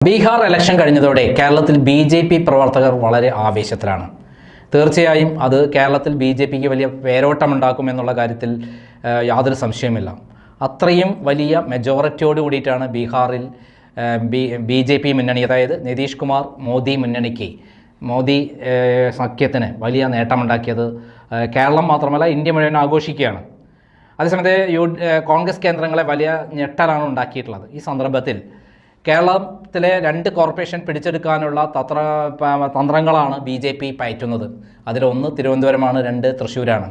Bihar election കഴിഞ്ഞതോടെ കേരളത്തിൽ BJP. പ്രവർത്തകർ വളരെ ആവേശത്തിലാണ്. തീർച്ചയായും അത് കേരളത്തിൽ ബി.ജെ.പിക്ക് വലിയ വേരോട്ടമുണ്ടാക്കുമെന്നുള്ള കാര്യത്തിൽ യാതൊരു സംശയവുമില്ല. അത്രയും വലിയ മെജോറിറ്റിയോട് കൂടിയിട്ടാണ് ബീഹാറിൽ ബി.ജെ.പി. മുന്നണി, അതായത് നിതീഷ് കുമാർ മോദി മുന്നണിക്ക്, മോദി സഖ്യത്തിന് വലിയ നേട്ടമുണ്ടാക്കിയത്. കേരളം മാത്രമല്ല, ഇന്ത്യ മുഴുവൻ ആഘോഷിക്കുകയാണ്. അതേസമയത്ത് കോൺഗ്രസ് കേന്ദ്രങ്ങളെ വലിയ ഞെട്ടലാണ് ഉണ്ടാക്കിയിട്ടുള്ളത്. ഈ സന്ദർഭത്തിൽ കേരളത്തിലെ 2 കോർപ്പറേഷൻ പിടിച്ചെടുക്കാനുള്ള തന്ത്രങ്ങളാണ് ബി.ജെ.പി. പയറ്റുന്നത്. അതിലൊന്ന് തിരുവനന്തപുരമാണ്, 2 തൃശ്ശൂരാണ്.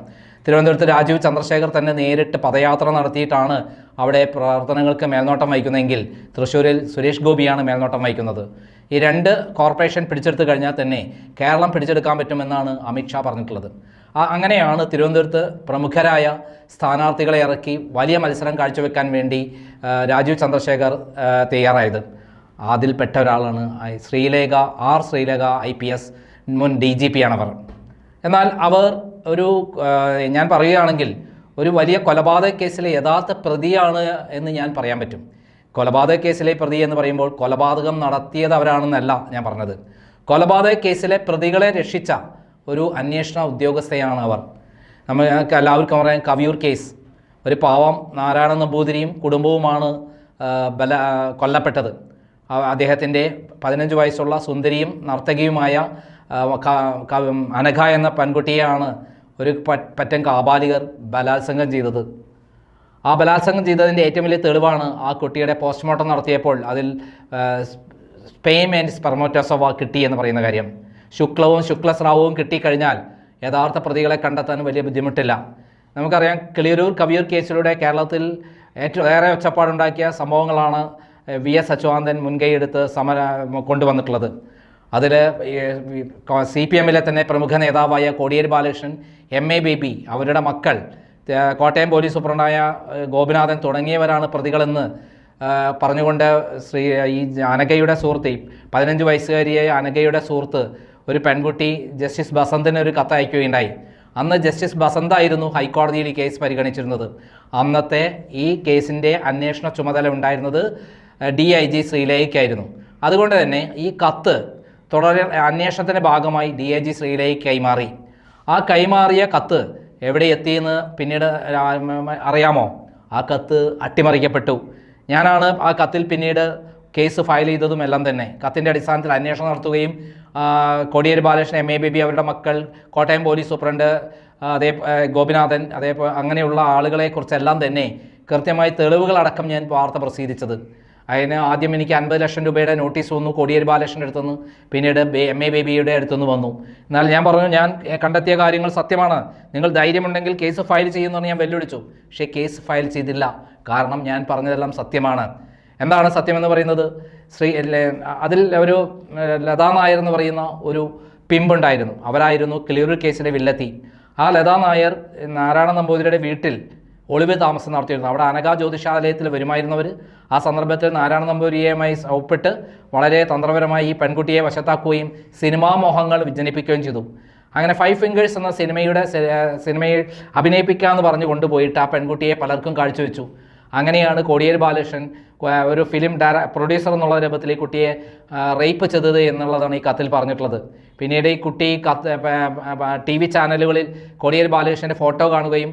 തിരുവനന്തപുരത്ത് രാജീവ് ചന്ദ്രശേഖർ തന്നെ നേരിട്ട് പദയാത്ര നടത്തിയിട്ടാണ് അവിടെ പ്രവർത്തനങ്ങൾക്ക് മേൽനോട്ടം വഹിക്കുന്നതെങ്കിൽ തൃശ്ശൂരിൽ സുരേഷ് ഗോപിയാണ് മേൽനോട്ടം വഹിക്കുന്നത്. ഈ 2 കോർപ്പറേഷൻ പിടിച്ചെടുത്ത് കഴിഞ്ഞാൽ തന്നെ കേരളം പിടിച്ചെടുക്കാൻ പറ്റുമെന്നാണ് അമിത്ഷാ പറഞ്ഞിട്ടുള്ളത്. അങ്ങനെയാണ് തിരുവനന്തപുരത്ത് പ്രമുഖരായ സ്ഥാനാർത്ഥികളെ ഇറക്കി വലിയ മത്സരം കാഴ്ചവെക്കാൻ വേണ്ടി രാജീവ് ചന്ദ്രശേഖർ തയ്യാറായത്. അതിൽപ്പെട്ട ഒരാളാണ് ശ്രീലേഖ IPS മുൻ DGP ആണവർ. എന്നാൽ അവർ ഞാൻ പറയുകയാണെങ്കിൽ ഒരു വലിയ കൊലപാതക കേസിലെ യഥാർത്ഥ പ്രതിയാണ് എന്ന് ഞാൻ പറയാൻ പറ്റും. കൊലപാതക കേസിലെ പ്രതി എന്ന് പറയുമ്പോൾ കൊലപാതകം നടത്തിയത് അവരാണെന്നല്ല ഞാൻ പറഞ്ഞത്. കൊലപാതക കേസിലെ പ്രതികളെ രക്ഷിച്ച ഒരു അന്വേഷണ ഉദ്യോഗസ്ഥയാണ് അവർ. നമുക്ക് എല്ലാവർക്കും പറയാം, കവിയൂർ കേസ്, ഒരു പാവം നാരായണ നമ്പൂതിരിയും കുടുംബവുമാണ് കൊല്ലപ്പെട്ടത്. അദ്ദേഹത്തിൻ്റെ 15 വയസ്സുള്ള സുന്ദരിയും നർത്തകിയുമായ അനഘ എന്ന പെൺകുട്ടിയെയാണ് ഒരു പറ്റം കാബാലികർ ബലാത്സംഗം ചെയ്തത്. ആ ബലാത്സംഗം ചെയ്തതിൻ്റെ ഏറ്റവും വലിയ തെളിവാണ് ആ കുട്ടിയുടെ പോസ്റ്റ്മോർട്ടം നടത്തിയപ്പോൾ അതിൽ സ്പെയിം ആൻഡ് സ്പെർമോറ്റോസോവ കിട്ടി എന്ന് പറയുന്ന കാര്യം. ശുക്ലവും ശുക്ലസ്രാവവും കിട്ടിക്കഴിഞ്ഞാൽ യഥാർത്ഥ പ്രതികളെ കണ്ടെത്താൻ വലിയ ബുദ്ധിമുട്ടില്ല. നമുക്കറിയാം, കിളിയരൂർ കവിയൂർ കേസിലൂടെ കേരളത്തിൽ ഏറെ ഒച്ചപ്പാടുണ്ടാക്കിയ സംഭവങ്ങളാണ് VS അച്യുതാനന്ദൻ മുൻകൈയെടുത്ത് കൊണ്ടുവന്നിട്ടുള്ളത്. അതിൽ CPM-ലെ തന്നെ പ്രമുഖ നേതാവായ കോടിയേരി ബാലകൃഷ്ണൻ, MA ബേബി, അവരുടെ മക്കൾ, കോട്ടയം പോലീസ് സൂപ്രണ്ടായ ഗോപിനാഥൻ തുടങ്ങിയവരാണ് പ്രതികളെന്ന് പറഞ്ഞുകൊണ്ട് ഈ അനഘയുടെ സുഹൃത്ത്, 15 വയസ്സുകാരിയായ അനഘയുടെ സുഹൃത്ത് ഒരു പെൺകുട്ടി ജസ്റ്റിസ് ബസന്തിന് ഒരു കത്ത് അയക്കുകയുണ്ടായി. അന്ന് ജസ്റ്റിസ് ബസന്തായിരുന്നു ഹൈക്കോടതിയിൽ ഈ കേസ് പരിഗണിച്ചിരുന്നത്. അന്നത്തെ ഈ കേസിൻ്റെ അന്വേഷണ ചുമതല ഉണ്ടായിരുന്നത് DIG ശ്രീലേഖയ്ക്കായിരുന്നു. അതുകൊണ്ട് തന്നെ ഈ കത്ത് അന്വേഷണത്തിൻ്റെ ഭാഗമായി DIG ശ്രീലേഖയ്ക്ക് കൈമാറി. ആ കൈമാറിയ കത്ത് എവിടെ എത്തിയെന്ന് പിന്നീട് അറിയാമോ? ആ കത്ത് അട്ടിമറിക്കപ്പെട്ടു. ഞാനാണ് ആ കത്തിൽ പിന്നീട് കേസ് ഫയൽ ചെയ്തതും എല്ലാം തന്നെ. കത്തിൻ്റെ അടിസ്ഥാനത്തിൽ അന്വേഷണം നടത്തുകയും കോടിയേരി ബാലകൃഷ്ണൻ, MA ബേബി, അവരുടെ മക്കൾ, കോട്ടയം പോലീസ് സൂപ്രണ്ട്, ഗോപിനാഥൻ, അങ്ങനെയുള്ള ആളുകളെക്കുറിച്ചെല്ലാം തന്നെ കൃത്യമായി തെളിവുകളടക്കം ഞാൻ വാർത്ത പ്രസിദ്ധീകരിച്ചത്. അതിന് ആദ്യം എനിക്ക് 50 ലക്ഷം രൂപയുടെ നോട്ടീസ് വന്നു കോടിയേരി ബാലകൃഷ്ണൻ്റെ അടുത്തുനിന്ന്, പിന്നീട് MA ബേബിയുടെ അടുത്തുനിന്ന് വന്നു. എന്നാൽ ഞാൻ പറഞ്ഞു, ഞാൻ കണ്ടെത്തിയ കാര്യങ്ങൾ സത്യമാണ്, നിങ്ങൾ ധൈര്യമുണ്ടെങ്കിൽ കേസ് ഫയൽ ചെയ്യുമെന്ന് ഞാൻ വെല്ലുവിളിച്ചു. പക്ഷേ കേസ് ഫയൽ ചെയ്തില്ല. കാരണം ഞാൻ പറഞ്ഞതെല്ലാം സത്യമാണ്. എന്താണ് സത്യമെന്ന് പറയുന്നത്? അതിൽ ഒരു ലതാ നായർ എന്ന് പറയുന്ന ഒരു പിമ്പുണ്ടായിരുന്നു. അവരായിരുന്നു കിളിയൂർ കേസിലെ വില്ലത്തി. ആ ലതാ നായർ നാരായണ നമ്പൂതിരിയുടെ വീട്ടിൽ ഒളിവ് താമസം നടത്തിയിരുന്നു. അവിടെ അനഘ ജ്യോതിഷാലയത്തിൽ വരുമായിരുന്നവർ. ആ സന്ദർഭത്തിൽ നാരായണ നമ്പൂതിരിയുമായി ഒപ്പിട്ട് വളരെ തന്ത്രപരമായി ഈ പെൺകുട്ടിയെ വശത്താക്കുകയും സിനിമാ മോഹങ്ങൾ ജനിപ്പിക്കുകയും ചെയ്തു. അങ്ങനെ 5 ഫിംഗേഴ്സ് എന്ന സിനിമയിൽ അഭിനയിപ്പിക്കാമെന്ന് പറഞ്ഞു കൊണ്ടുപോയിട്ട് ആ പെൺകുട്ടിയെ പലർക്കും കാഴ്ചവെച്ചു. അങ്ങനെയാണ് കോടിയേരി ബാലകൃഷ്ണൻ ഒരു ഫിലിം പ്രൊഡ്യൂസർ എന്നുള്ള രൂപത്തിൽ ഈ കുട്ടിയെ റേപ്പ് ചെയ്തത് എന്നുള്ളതാണ് ഈ കത്തിൽ പറഞ്ഞിട്ടുള്ളത്. പിന്നീട് ഈ കുട്ടി TV ചാനലുകളിൽ കോടിയേരി ബാലകൃഷ്ണൻ്റെ ഫോട്ടോ കാണുകയും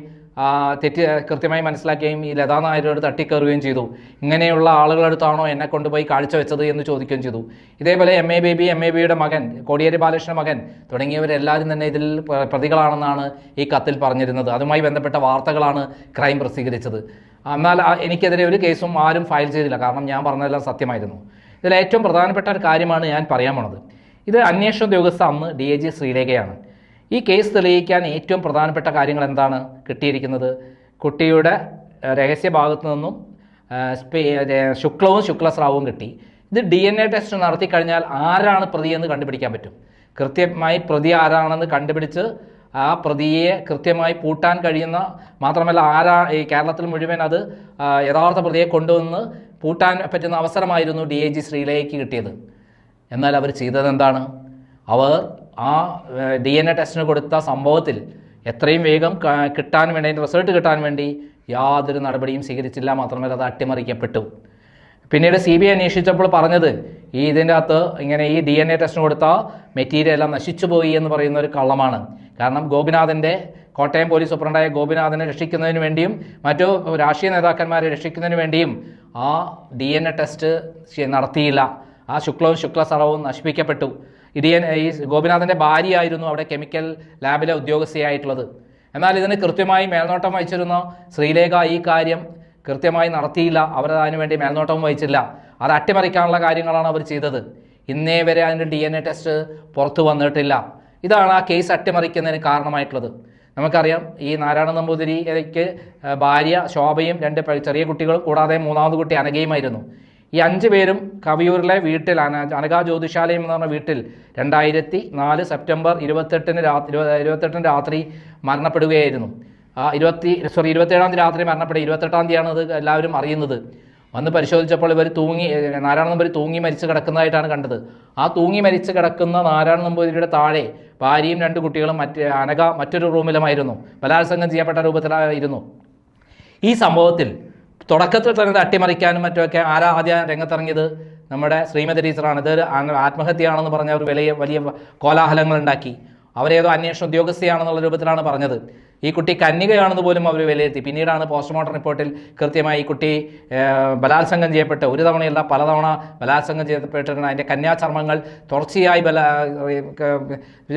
തെറ്റ് കൃത്യമായി മനസ്സിലാക്കുകയും ഈ ലതാ നായരോട് തട്ടിക്കയറുകയും ചെയ്തു. ഇങ്ങനെയുള്ള ആളുകളടുത്താണോ എന്നെ കൊണ്ടുപോയി കാഴ്ചവെച്ചത് എന്ന് ചോദിക്കുകയും ചെയ്തു. ഇതേപോലെ MA ബേബിയുടെ മകൻ, കോടിയേരി ബാലകൃഷ്ണൻ്റെ മകൻ തുടങ്ങിയവരെല്ലാവരും തന്നെ ഇതിൽ പ്രതികളാണെന്നാണ് ഈ കത്തിൽ പറഞ്ഞിരുന്നത്. അതുമായി ബന്ധപ്പെട്ട വാർത്തകളാണ് ക്രൈം പ്രസിദ്ധീകരിച്ചത്. എന്നാൽ എനിക്കെതിരെ ഒരു കേസും ആരും ഫയൽ ചെയ്തില്ല. കാരണം ഞാൻ പറഞ്ഞതെല്ലാം സത്യമായിരുന്നു. ഇതിൽ ഏറ്റവും പ്രധാനപ്പെട്ട ഒരു കാര്യമാണ് ഞാൻ പറയാൻ പോണത്. ഇത് അന്വേഷണ ഉദ്യോഗസ്ഥ അന്ന് DIG ശ്രീലേഖയാണ്. ഈ കേസ് തെളിയിക്കാൻ ഏറ്റവും പ്രധാനപ്പെട്ട കാര്യങ്ങൾ എന്താണ് കിട്ടിയിരിക്കുന്നത്? കുട്ടിയുടെ രഹസ്യ ഭാഗത്തു നിന്നും ശുക്ലവും ശുക്ലസ്രാവവും കിട്ടി. ഇത് DNA ടെസ്റ്റ് നടത്തി കഴിഞ്ഞാൽ ആരാണ് പ്രതിയെന്ന് കണ്ടുപിടിക്കാൻ പറ്റും. കൃത്യമായി പ്രതി ആരാണെന്ന് കണ്ടുപിടിച്ച് ആ പ്രതിയെ കൃത്യമായി പൂട്ടാൻ കഴിയുന്ന, മാത്രമല്ല ഈ കേരളത്തിൽ മുഴുവൻ അത് യഥാർത്ഥ പ്രതിയെ കൊണ്ടുവന്ന് പൂട്ടാൻ പറ്റുന്ന അവസരമായിരുന്നു DIG ശ്രീലേഖയ്ക്ക് കിട്ടിയത്. എന്നാൽ അവർ ചെയ്തത് എന്താണ്? അവർ ആ DNA ടെസ്റ്റിന് കൊടുത്ത സംഭവത്തിൽ എത്രയും വേഗം കിട്ടാൻ വേണ്ടി, റിസൾട്ട് കിട്ടാൻ വേണ്ടി യാതൊരു നടപടിയും സ്വീകരിച്ചില്ല. മാത്രമല്ല അത് അട്ടിമറിക്കപ്പെട്ടു. പിന്നീട് CBI അന്വേഷിച്ചപ്പോൾ പറഞ്ഞത് ഇതിൻ്റെ അകത്ത് ഇങ്ങനെ ഈ DNA ടെസ്റ്റിന് കൊടുത്ത മെറ്റീരിയൽ എല്ലാം നശിച്ചു പോയി എന്ന് പറയുന്ന ഒരു കള്ളമാണ്. കാരണം ഗോപിനാഥൻ്റെ കോട്ടയം പോലീസ് സൂപ്രണ്ടായ ഗോപിനാഥനെ രക്ഷിക്കുന്നതിന് വേണ്ടിയും മറ്റു രാഷ്ട്രീയ നേതാക്കന്മാരെ രക്ഷിക്കുന്നതിന് വേണ്ടിയും ആ DNA ടെസ്റ്റ് നടത്തിയില്ല. ആ ശുക്ലസ്രവവും നശിപ്പിക്കപ്പെട്ടു. ഈ ഗോപിനാഥൻ്റെ ഭാര്യയായിരുന്നു അവിടെ കെമിക്കൽ ലാബിലെ ഉദ്യോഗസ്ഥയായിട്ടുള്ളത്. എന്നാൽ ഇതിന് കൃത്യമായി മേൽനോട്ടം വഹിച്ചിരുന്ന ശ്രീലേഖ ഈ കാര്യം കൃത്യമായി നടത്തിയില്ല. അവർ അതിനുവേണ്ടി മേൽനോട്ടവും വഹിച്ചില്ല. അത് അട്ടിമറിക്കാനുള്ള കാര്യങ്ങളാണ് അവർ ചെയ്തത്. ഇന്നേ വരെ അതിൻ്റെ DNA ടെസ്റ്റ് പുറത്തു വന്നിട്ടില്ല. ഇതാണ് ആ കേസ് അട്ടിമറിക്കുന്നതിന് കാരണമായിട്ടുള്ളത്. നമുക്കറിയാം, ഈ നാരായണ നമ്പൂതിരിക്ക് ഭാര്യ ശോഭയും 2 ചെറിയ കുട്ടികളും കൂടാതെ 3ാമത് കുട്ടി അനഘയുമായിരുന്നു. ഈ 5 പേരും കവിയൂരിലെ വീട്ടിൽ അനഘ ജ്യോതിശാലയം എന്ന് പറഞ്ഞ വീട്ടിൽ 2004 സെപ്റ്റംബർ 28 രാത്രി മരണപ്പെടുകയായിരുന്നു. 27 രാത്രി മരണപ്പെടുക, 28 തീയതിയാണ് അത് എല്ലാവരും അറിയുന്നത്. വന്ന് പരിശോധിച്ചപ്പോൾ ഇവർ നാരായണ നമ്പൂതിരി തൂങ്ങി മരിച്ച് കിടക്കുന്നതായിട്ടാണ് കണ്ടത്. ആ തൂങ്ങി മരിച്ച് കിടക്കുന്ന നാരായണ നമ്പൂതിരിയുടെ താഴെ ഭാര്യയും 2 കുട്ടികളും അനഘ മറ്റൊരു റൂമിലുമായിരുന്നു. ബലാത്സംഗം ചെയ്യപ്പെട്ട രൂപത്തിലായിരുന്നു. ഈ സംഭവത്തിൽ തുടക്കത്തിൽ തന്നെ അട്ടിമറിക്കാനും മറ്റുമൊക്കെ ആദ്യം രംഗത്തിറങ്ങിയത് നമ്മുടെ ശ്രീമതി ടീച്ചറാണ്. ഇത് ആത്മഹത്യയാണെന്ന് പറഞ്ഞ ഒരു വലിയ കോലാഹലങ്ങൾ ഉണ്ടാക്കി. അവരേതോ അന്വേഷണ ഉദ്യോഗസ്ഥയാണെന്നുള്ള രൂപത്തിലാണ് പറഞ്ഞത്. ഈ കുട്ടി കന്യകയാണെന്ന് പോലും അവർ വിലയിരുത്തി. പിന്നീടാണ് പോസ്റ്റ്മോർട്ടം റിപ്പോർട്ടിൽ കൃത്യമായി ഈ കുട്ടി ബലാത്സംഗം ചെയ്യപ്പെട്ട് ഒരു തവണയല്ല പലതവണ ബലാത്സംഗം ചെയ്യപ്പെട്ടിട്ടുണ്ട്. അതിൻ്റെ കന്യാചർമ്മങ്ങൾ തുടർച്ചയായി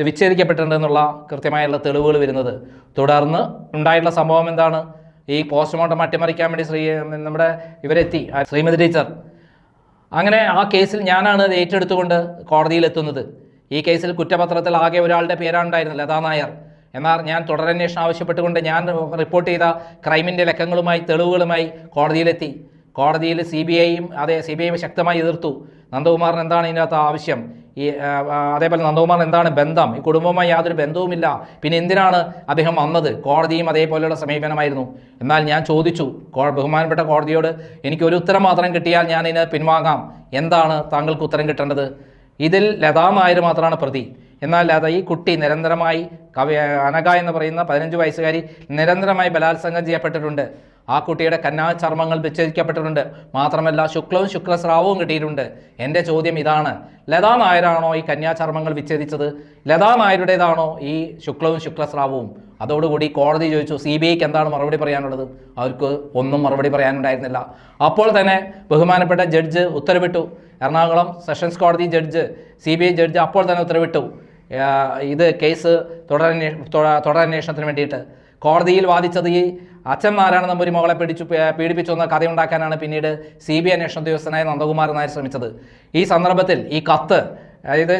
വിച്ഛേദിക്കപ്പെട്ടിട്ടുണ്ടെന്നുള്ള കൃത്യമായുള്ള തെളിവുകൾ വരുന്നത്. തുടർന്ന് ഉണ്ടായിട്ടുള്ള സംഭവം എന്താണ്? ഈ പോസ്റ്റ്മോർട്ടം അട്ടിമറിക്കാൻ വേണ്ടി നമ്മുടെ ഇവരെത്തി, ശ്രീമതി ടീച്ചർ. അങ്ങനെ ആ കേസിൽ ഞാനാണ് ഇത് ഏറ്റെടുത്തുകൊണ്ട് കോടതിയിലെത്തുന്നത്. ഈ കേസിൽ കുറ്റപത്രത്തിൽ ആകെ ഒരാളുടെ പേരാണ് ഉണ്ടായിരുന്നത്, ലതാ നായർ. എന്നാൽ ഞാൻ തുടരന്വേഷണം ആവശ്യപ്പെട്ടുകൊണ്ട് ഞാൻ റിപ്പോർട്ട് ചെയ്ത ക്രൈമിൻ്റെ ലക്കങ്ങളുമായി തെളിവുകളുമായി കോടതിയിലെത്തി. കോടതിയിൽ CBI ശക്തമായി എതിർത്തു. നന്ദകുമാറിന് എന്താണ് ഇതിനകത്ത് ആവശ്യം? അതേപോലെ നന്ദകുമാറിന് എന്താണ് ബന്ധം? ഈ കുടുംബവുമായി യാതൊരു ബന്ധവുമില്ല, പിന്നെ എന്തിനാണ് അദ്ദേഹം വന്നത്? കോടതിയും അതേപോലെയുള്ള സമീപനമായിരുന്നു. എന്നാൽ ഞാൻ ചോദിച്ചു ബഹുമാനപ്പെട്ട കോടതിയോട്, എനിക്കൊരു ഉത്തരം മാത്രം കിട്ടിയാൽ ഞാൻ ഇതിന് പിൻവാങ്ങാം. എന്താണ് താങ്കൾക്ക് ഉത്തരം കിട്ടേണ്ടത്? ഇതിൽ ലതാ നായർ മാത്രമാണ് പ്രതി. എന്നാൽ ഈ കുട്ടി നിരന്തരമായി അനഘ എന്ന് പറയുന്ന 15 വയസ്സുകാരി നിരന്തരമായി ബലാത്സംഗം ചെയ്യപ്പെട്ടിട്ടുണ്ട്. ആ കുട്ടിയുടെ കന്യാചർമ്മങ്ങൾ വിച്ഛേദിക്കപ്പെട്ടിട്ടുണ്ട്. മാത്രമല്ല ശുക്ലസ്രാവവും കിട്ടിയിട്ടുണ്ട്. എൻ്റെ ചോദ്യം ഇതാണ്, ലതാ നായരാണോ ഈ കന്യാചർമ്മങ്ങൾ വിച്ഛേദിച്ചത്? ലതാ നായരുടേതാണോ ഈ ശുക്ലസ്രാവവും? അതോടുകൂടി കോടതി ചോദിച്ചു, CBIക്ക് എന്താണ് മറുപടി പറയാനുള്ളത്? അവർക്ക് ഒന്നും മറുപടി പറയാനുണ്ടായിരുന്നില്ല. അപ്പോൾ തന്നെ ബഹുമാനപ്പെട്ട ജഡ്ജ് ഉത്തരവിട്ടു. എറണാകുളം സെഷൻസ് കോടതി ജഡ്ജ്, CBI ജഡ്ജ് അപ്പോൾ തന്നെ ഉത്തരവിട്ടു, ഇത് കേസ് തുടരന്വേഷണത്തിന് വേണ്ടിയിട്ട്. കോടതിയിൽ വാദിച്ചത് ഈ അച്ഛൻ നാരായണ നമ്പൂരി മകളെ പീഡിപ്പിച്ചു എന്ന കഥയുണ്ടാക്കാനാണ് പിന്നീട് CBI അന്വേഷണ ഉദ്യോഗസ്ഥനായ നന്ദകുമാർ നായർ ശ്രമിച്ചത്. ഈ സന്ദർഭത്തിൽ ഈ കത്ത്, അതായത്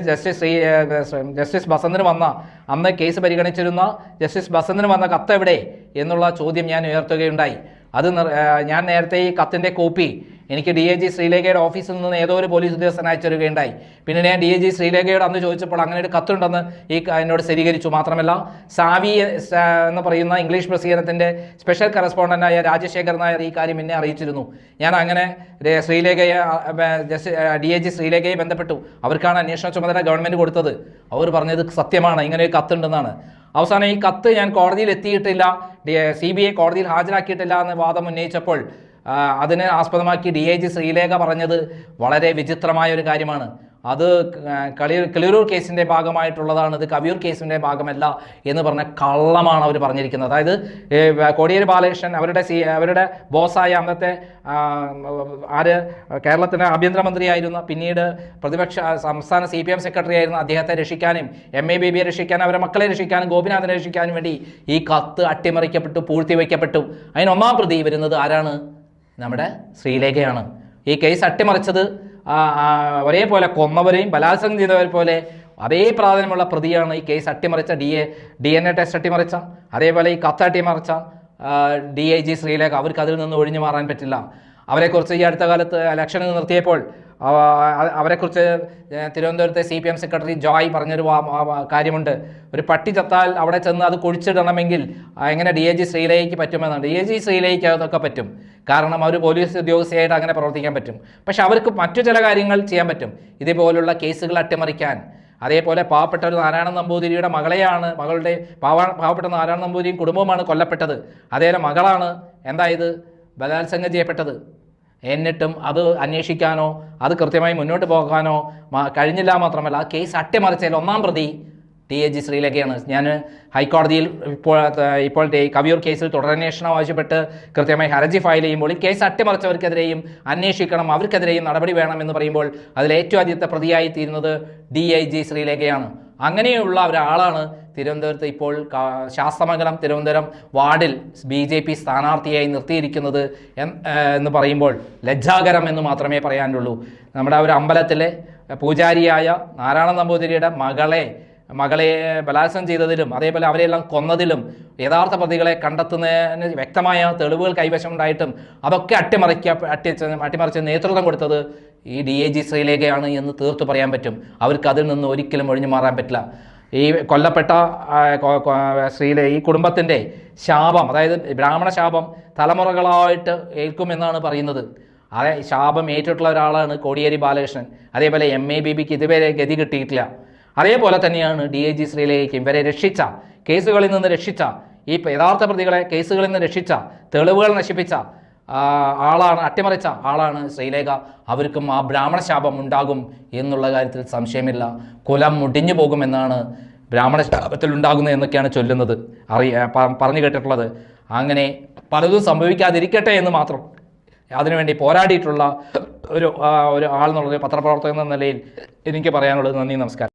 ജസ്റ്റിസ് ബസന്തിന് വന്ന അന്ന് കേസ് പരിഗണിച്ചിരുന്ന ജസ്റ്റിസ് ബസന്തിന് വന്ന കത്ത് എവിടെ എന്നുള്ള ചോദ്യം ഞാൻ ഉയർത്തുകയുണ്ടായി. ഞാൻ നേരത്തെ ഈ കത്തിൻ്റെ കോപ്പി എനിക്ക് DIG ശ്രീലേഖയുടെ ഓഫീസിൽ നിന്ന് ഏതോ ഒരു പോലീസ് ഉദ്യോഗസ്ഥൻ അയച്ചിരുകയുണ്ടായി. പിന്നെ ഞാൻ DIG ശ്രീലേഖയോട് അന്ന് ചോദിച്ചപ്പോൾ അങ്ങനെ ഒരു കത്തുണ്ടെന്ന് എന്നോട് സ്ഥിരീകരിച്ചു. മാത്രമല്ല സാവി എന്ന് പറയുന്ന ഇംഗ്ലീഷ് പ്രസിദ്ധീകരണത്തിൻ്റെ സ്പെഷ്യൽ കറസ്പോണ്ടൻ്റായ രാജശേഖർ നായർ ഈ കാര്യം എന്നെ അറിയിച്ചിരുന്നു. ഞാൻ അങ്ങനെ DIG ശ്രീലേഖയെ ബന്ധപ്പെട്ടു. അവർക്കാണ് അന്വേഷണ ചുമതല ഗവൺമെൻറ് കൊടുത്തത്. അവർ പറഞ്ഞത് സത്യമാണ്, ഇങ്ങനെ ഒരു കത്തുണ്ടെന്നാണ്. അവസാനം ഈ കത്ത് ഞാൻ കോടതിയിൽ എത്തിയിട്ടില്ല, CBI കോടതിയിൽ ഹാജരാക്കിയിട്ടില്ല എന്ന് വാദം ഉന്നയിച്ചപ്പോൾ അതിനെ ആസ്പദമാക്കി DIG ശ്രീലേഖ പറഞ്ഞത് വളരെ വിചിത്രമായ ഒരു കാര്യമാണ്. അത് കിളിയൂർ കേസിൻ്റെ ഭാഗമായിട്ടുള്ളതാണ്, ഇത് കവിയൂർ കേസിൻ്റെ ഭാഗമല്ല എന്ന് പറഞ്ഞ കള്ളമാണ് അവർ പറഞ്ഞിരിക്കുന്നത്. അതായത് കോടിയേരി ബാലകൃഷ്ണൻ അവരുടെ ബോസായ അന്നത്തെ കേരളത്തിൻ്റെ ആഭ്യന്തരമന്ത്രിയായിരുന്ന, പിന്നീട് സംസ്ഥാന CPM സെക്രട്ടറി ആയിരുന്ന അദ്ദേഹത്തെ രക്ഷിക്കാനും MA ബേബിയെ രക്ഷിക്കാനും അവരുടെ മക്കളെ രക്ഷിക്കാനും ഗോപിനാഥനെ രക്ഷിക്കാനും വേണ്ടി ഈ കത്ത് അട്ടിമറിക്കപ്പെട്ടു, പൂഴ്ത്തിവെക്കപ്പെട്ടു. അതിന് ഒന്നാം പ്രതി വരുന്നത് ആരാണ്? നമ്മുടെ ശ്രീലേഖയാണ്. ഈ കേസ് അട്ടിമറിച്ചത് ഒരേപോലെ കൊന്നവരെയും ബലാത്സംഗം ചെയ്തവരെ പോലെ അതേ പ്രാധാന്യമുള്ള പ്രതിയാണ് ഈ കേസ് അട്ടിമറിച്ച DNA ടെസ്റ്റ് അട്ടിമറിച്ച, അതേപോലെ ഈ കത്ത് അട്ടിമറിച്ച DIG ശ്രീലേഖ. അവർക്ക് അതിൽ നിന്ന് ഒഴിഞ്ഞു മാറാൻ പറ്റില്ല. അവരെക്കുറിച്ച് ഈ അടുത്ത കാലത്ത് ഇലക്ഷന് നിർത്തിയപ്പോൾ അവരെക്കുറിച്ച് തിരുവനന്തപുരത്തെ CPM സെക്രട്ടറി ജോയ് പറഞ്ഞൊരു കാര്യമുണ്ട്. ഒരു പട്ടി ചത്താൽ അവിടെ ചെന്ന് അത് കുഴിച്ചിടണമെങ്കിൽ എങ്ങനെ DIG ശ്രീലേഖയ്ക്ക് പറ്റുമെന്നാണ്. DIG ശ്രീലേഖയ്ക്ക് അതൊക്കെ പറ്റും, കാരണം അവർ പോലീസ് ഉദ്യോഗസ്ഥയായിട്ട് അങ്ങനെ പ്രവർത്തിക്കാൻ പറ്റും. പക്ഷെ അവർക്ക് മറ്റു ചില കാര്യങ്ങൾ ചെയ്യാൻ പറ്റും, ഇതേപോലുള്ള കേസുകൾ അട്ടിമറിക്കാൻ. അതേപോലെ പാവപ്പെട്ട ഒരു നാരായണ നമ്പൂതിരിയുടെ മകളുടെ പാവപ്പെട്ട നാരായണ നമ്പൂതിരിയും കുടുംബവുമാണ് കൊല്ലപ്പെട്ടത്. അതേപോലെ മകളാണ് എന്തായത് ബലാത്സംഗം ചെയ്യപ്പെട്ടത്. എന്നിട്ടും അത് അന്വേഷിക്കാനോ അത് കൃത്യമായി മുന്നോട്ട് പോകാനോ കഴിഞ്ഞില്ല. മാത്രമല്ല ആ കേസ് അട്ടിമറിച്ചതിൽ ഒന്നാം പ്രതി DIG ശ്രീലേഖയാണ്. ഞാൻ ഹൈക്കോടതിയിൽ ഇപ്പോൾ കവിയൂർ കേസിൽ തുടരന്വേഷണം ആവശ്യപ്പെട്ട് കൃത്യമായി ഹർജി ഫയൽ ചെയ്യുമ്പോൾ ഈ കേസ് അട്ടിമറിച്ചവർക്കെതിരെയും അന്വേഷിക്കണം, അവർക്കെതിരെയും നടപടി വേണമെന്ന് പറയുമ്പോൾ അതിലേറ്റവും ആദ്യത്തെ പ്രതിയായി തീരുന്നത് DIG ശ്രീലേഖയാണ്. അങ്ങനെയുള്ള ഒരാളാണ് തിരുവനന്തപുരത്ത് ഇപ്പോൾ ശാസ്തമംഗലം തിരുവനന്തപുരം വാർഡിൽ BJP സ്ഥാനാർത്ഥിയായി നിർത്തിയിരിക്കുന്നത് എന്ന് പറയുമ്പോൾ ലജ്ജാകരം എന്ന് മാത്രമേ പറയാനുള്ളൂ. നമ്മുടെ ഒരു അമ്പലത്തിലെ പൂജാരിയായ നാരായണ നമ്പൂതിരിയുടെ മകളെ ബലാത്സംഗം ചെയ്തതിലും അതേപോലെ അവരെല്ലാം കൊന്നതിലും യഥാർത്ഥ പ്രതികളെ കണ്ടെത്തുന്നതിന് വ്യക്തമായ തെളിവുകൾ കൈവശമുണ്ടായിട്ടും അതൊക്കെ അട്ടിമറിച്ച് നേതൃത്വം കൊടുത്തത് ഈ DIG ശ്രീലേഖയാണ് എന്ന് തീർത്തു പറയാൻ പറ്റും. അവർക്ക് അതിൽ നിന്ന് ഒരിക്കലും ഒഴിഞ്ഞു മാറാൻ പറ്റില്ല. ഈ കൊല്ലപ്പെട്ട ഈ കുടുംബത്തിൻ്റെ ശാപം, അതായത് ബ്രാഹ്മണ ശാപം തലമുറകളായിട്ട് ഏൽക്കുമെന്നാണ് പറയുന്നത്. അതേ ശാപം ഏറ്റിട്ടുള്ള ഒരാളാണ് കോടിയേരി ബാലകൃഷ്ണൻ. അതേപോലെ MABBക്ക് ഇതുവരെ ഗതി കിട്ടിയിട്ടില്ല. അതേപോലെ തന്നെയാണ് DIG ശ്രീലേഖയ്ക്ക് ഇവരെ രക്ഷിച്ച, കേസുകളിൽ നിന്ന് രക്ഷിച്ച, ഈ യഥാർത്ഥ പ്രതികളെ കേസുകളിൽ നിന്ന് രക്ഷിച്ച, തെളിവുകൾ നശിപ്പിച്ച ആളാണ്, അട്ടിമറിച്ച ആളാണ് ശ്രീലേഖ. അവർക്കും ആ ബ്രാഹ്മണ ശാപം ഉണ്ടാകും എന്നുള്ള കാര്യത്തിൽ സംശയമില്ല. കുലം മുടിഞ്ഞു പോകുമെന്നാണ് ബ്രാഹ്മണ ശാപത്തിൽ ഉണ്ടാകുന്നത് എന്നൊക്കെയാണ് ചൊല്ലുന്നത്, പറഞ്ഞു കേട്ടിട്ടുള്ളത്. അങ്ങനെ പലതും സംഭവിക്കാതിരിക്കട്ടെ എന്ന് മാത്രം അതിനുവേണ്ടി പോരാടിയിട്ടുള്ള ഒരു ആൾ എന്നുള്ളൊരു പത്രപ്രവർത്തകൻ എന്ന നിലയിൽ എനിക്ക് പറയാനുള്ളത്. നന്ദി, നമസ്കാരം.